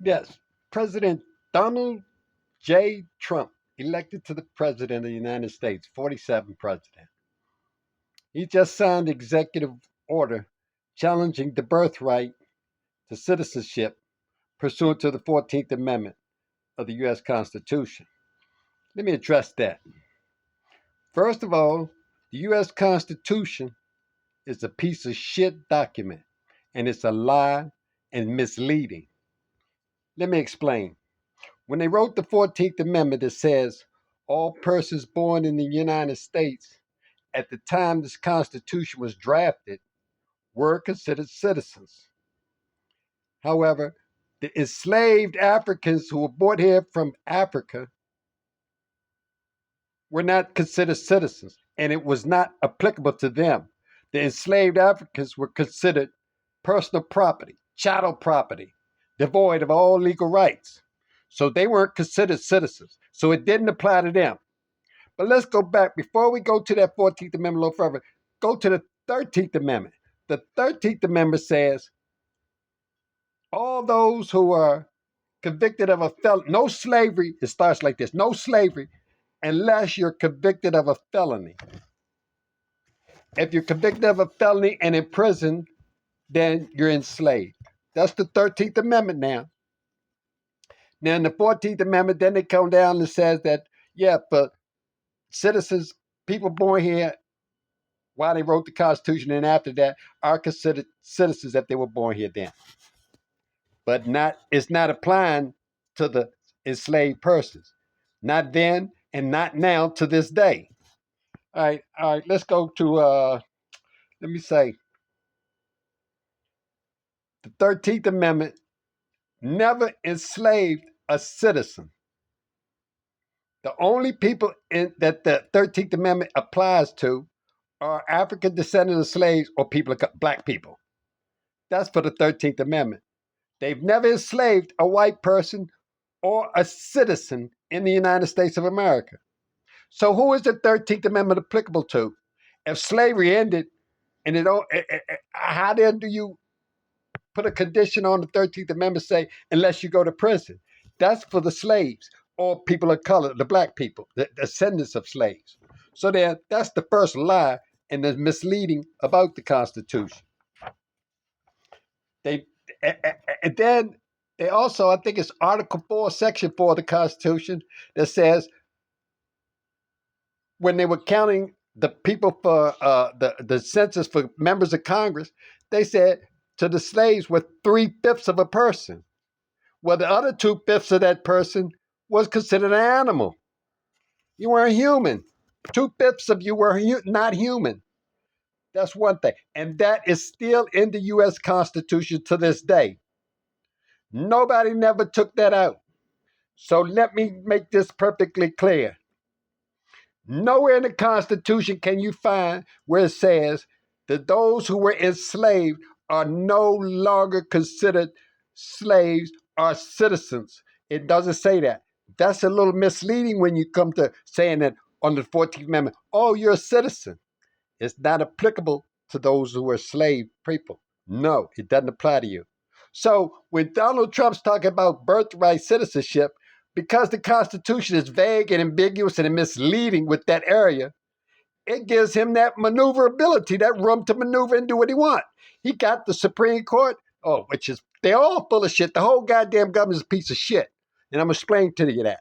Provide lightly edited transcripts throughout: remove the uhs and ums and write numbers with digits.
Yes, President Donald J. Trump, elected to the President of the United States, 47 President. He just signed executive order challenging the birthright to citizenship pursuant to the 14th Amendment of the U.S. Constitution. Let me address that. First of all, the U.S. Constitution is a piece of shit document, and it's a lie and misleading. Let me explain. When they wrote the 14th Amendment, it says all persons born in the United States at the time this Constitution was drafted were considered citizens. However, the enslaved Africans who were brought here from Africa were not considered citizens, and it was not applicable to them. The enslaved Africans were considered personal property, chattel property, devoid of all legal rights. So they weren't considered citizens. So it didn't apply to them. But let's go back. Before we go to that 14th Amendment a little further, go to the 13th Amendment. The 13th Amendment says all those who are convicted of a felony, no slavery, it starts like this, no slavery unless you're convicted of a felony. If you're convicted of a felony and in prison, then you're enslaved. That's the 13th Amendment now. Now, in the 14th Amendment, then they come down and says that, yeah, for citizens, people born here while they wrote the Constitution and after that are considered citizens if they were born here then. But it's not applying to the enslaved persons. Not then and not now to this day. All right, let's go to let me say the 13th Amendment never enslaved a citizen. The only people that the 13th Amendment applies to are African descendants of slaves or black people. That's for the 13th Amendment. They've never enslaved a white person or a citizen in the United States of America. So who is the 13th Amendment applicable to? If slavery ended, and how then do you put a condition on the 13th Amendment say, unless you go to prison? That's for the slaves or people of color, the black people, the descendants of slaves. So then that's the first lie and the misleading about the Constitution. They and then they also, I think it's Article 4, Section 4 of the Constitution that says when they were counting the people for the census for members of Congress, they said to the slaves were 3/5 of a person. Well, the other 2/5 of that person was considered an animal. You weren't human. 2/5 of you were not human. That's one thing. And that is still in the U.S. Constitution to this day. Nobody never took that out. So let me make this perfectly clear. Nowhere in the Constitution can you find where it says that those who were enslaved are no longer considered slaves or citizens. It doesn't say that. That's a little misleading when you come to saying that on the 14th Amendment, oh, you're a citizen. It's not applicable to those who were slave people. No, it doesn't apply to you. So when Donald Trump's talking about birthright citizenship, because the Constitution is vague and ambiguous and misleading with that area, it gives him that maneuverability, that room to maneuver and do what he wants. He got the Supreme Court, which is, they're all full of shit. The whole goddamn government is a piece of shit. And I'm going to explain to you that.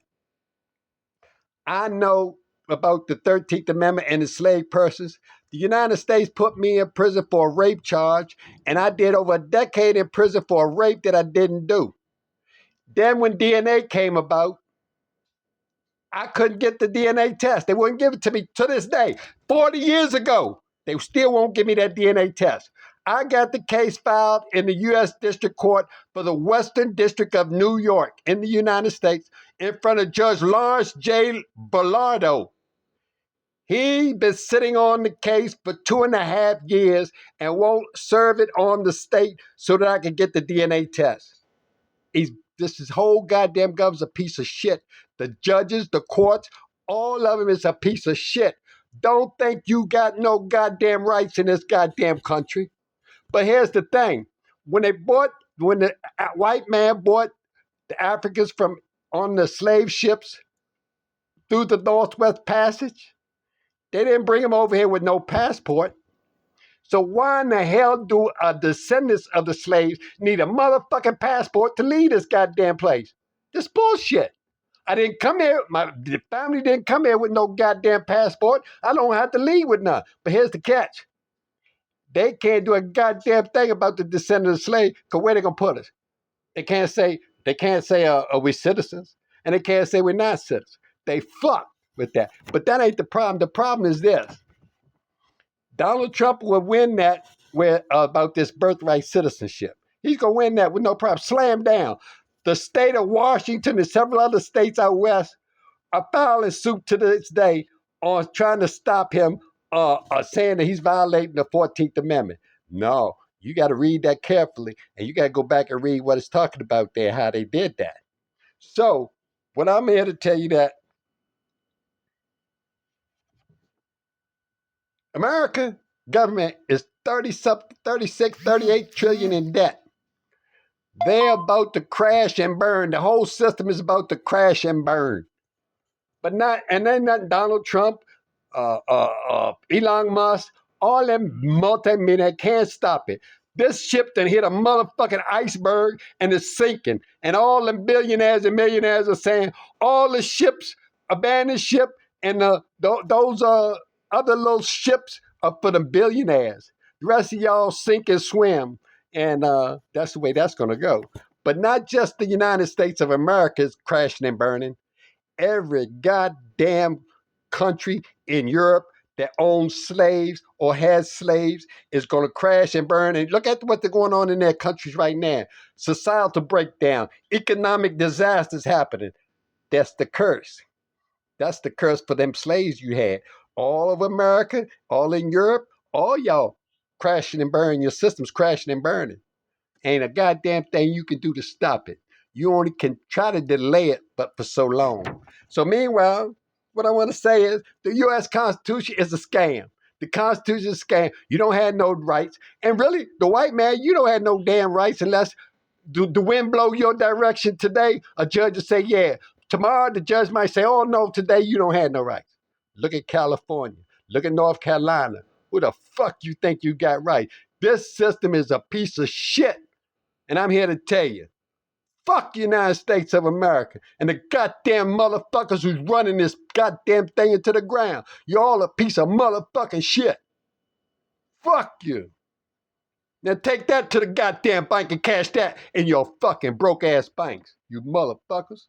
I know about the 13th Amendment and enslaved persons. The United States put me in prison for a rape charge, and I did over a decade in prison for a rape that I didn't do. Then when DNA came about, I couldn't get the DNA test. They wouldn't give it to me to this day. 40 years ago, they still won't give me that DNA test. I got the case filed in the U.S. District Court for the Western District of New York in the United States in front of Judge Lawrence J. Bellardo. He's been sitting on the case for 2.5 years and won't serve it on the state so that I can get the DNA test. This whole goddamn government's a piece of shit. The judges, the courts, all of them is a piece of shit. Don't think you got no goddamn rights in this goddamn country. But here's the thing. When the white man bought the Africans from on the slave ships through the Northwest Passage. They didn't bring them over here with no passport. So why in the hell do descendants of the slaves need a motherfucking passport to leave this goddamn place? This bullshit. I didn't come here. The family didn't come here with no goddamn passport. I don't have to leave with none. But here's the catch. They can't do a goddamn thing about the descendants of slaves, because where they gonna put us? They can't say are we citizens? And they can't say we're not citizens. They fuck with that. But that ain't the problem. The problem is this. Donald Trump will win that about this birthright citizenship. He's going to win that with no problem. Slam down. The state of Washington and several other states out west are filing suit to this day on trying to stop him saying that he's violating the 14th Amendment. No, you got to read that carefully, and you got to go back and read what it's talking about there, how they did that. So, what I'm here to tell you that America government is 36, 38 trillion in debt. They're about to crash and burn. The whole system is about to crash and burn. But then not Donald Trump, Elon Musk, all them multi-millionaires can't stop it. This ship done hit a motherfucking iceberg and it's sinking. And all them billionaires and millionaires are saying all the ships, abandoned ship, and those other little ships are for the billionaires. The rest of y'all sink and swim. And that's the way that's going to go. But not just the United States of America is crashing and burning. Every goddamn country in Europe that owns slaves or has slaves is going to crash and burn. And look at what's going on in their countries right now. Societal breakdown, economic disasters happening. That's the curse. That's the curse for them slaves you had. All of America, all in Europe, all y'all crashing and burning. Your system's crashing and burning. Ain't a goddamn thing you can do to stop it. You only can try to delay it, but for so long. So meanwhile, what I want to say is the U.S. Constitution is a scam. The Constitution is a scam. You don't have no rights. And really, the white man, you don't have no damn rights unless the wind blow your direction today. A judge will say, yeah. Tomorrow, the judge might say, oh, no, today you don't have no rights. Look at California. Look at North Carolina. Who the fuck you think you got right? This system is a piece of shit. And I'm here to tell you, fuck the United States of America and the goddamn motherfuckers who's running this goddamn thing into the ground. You're all a piece of motherfucking shit. Fuck you. Now take that to the goddamn bank and cash that in your fucking broke ass banks, you motherfuckers.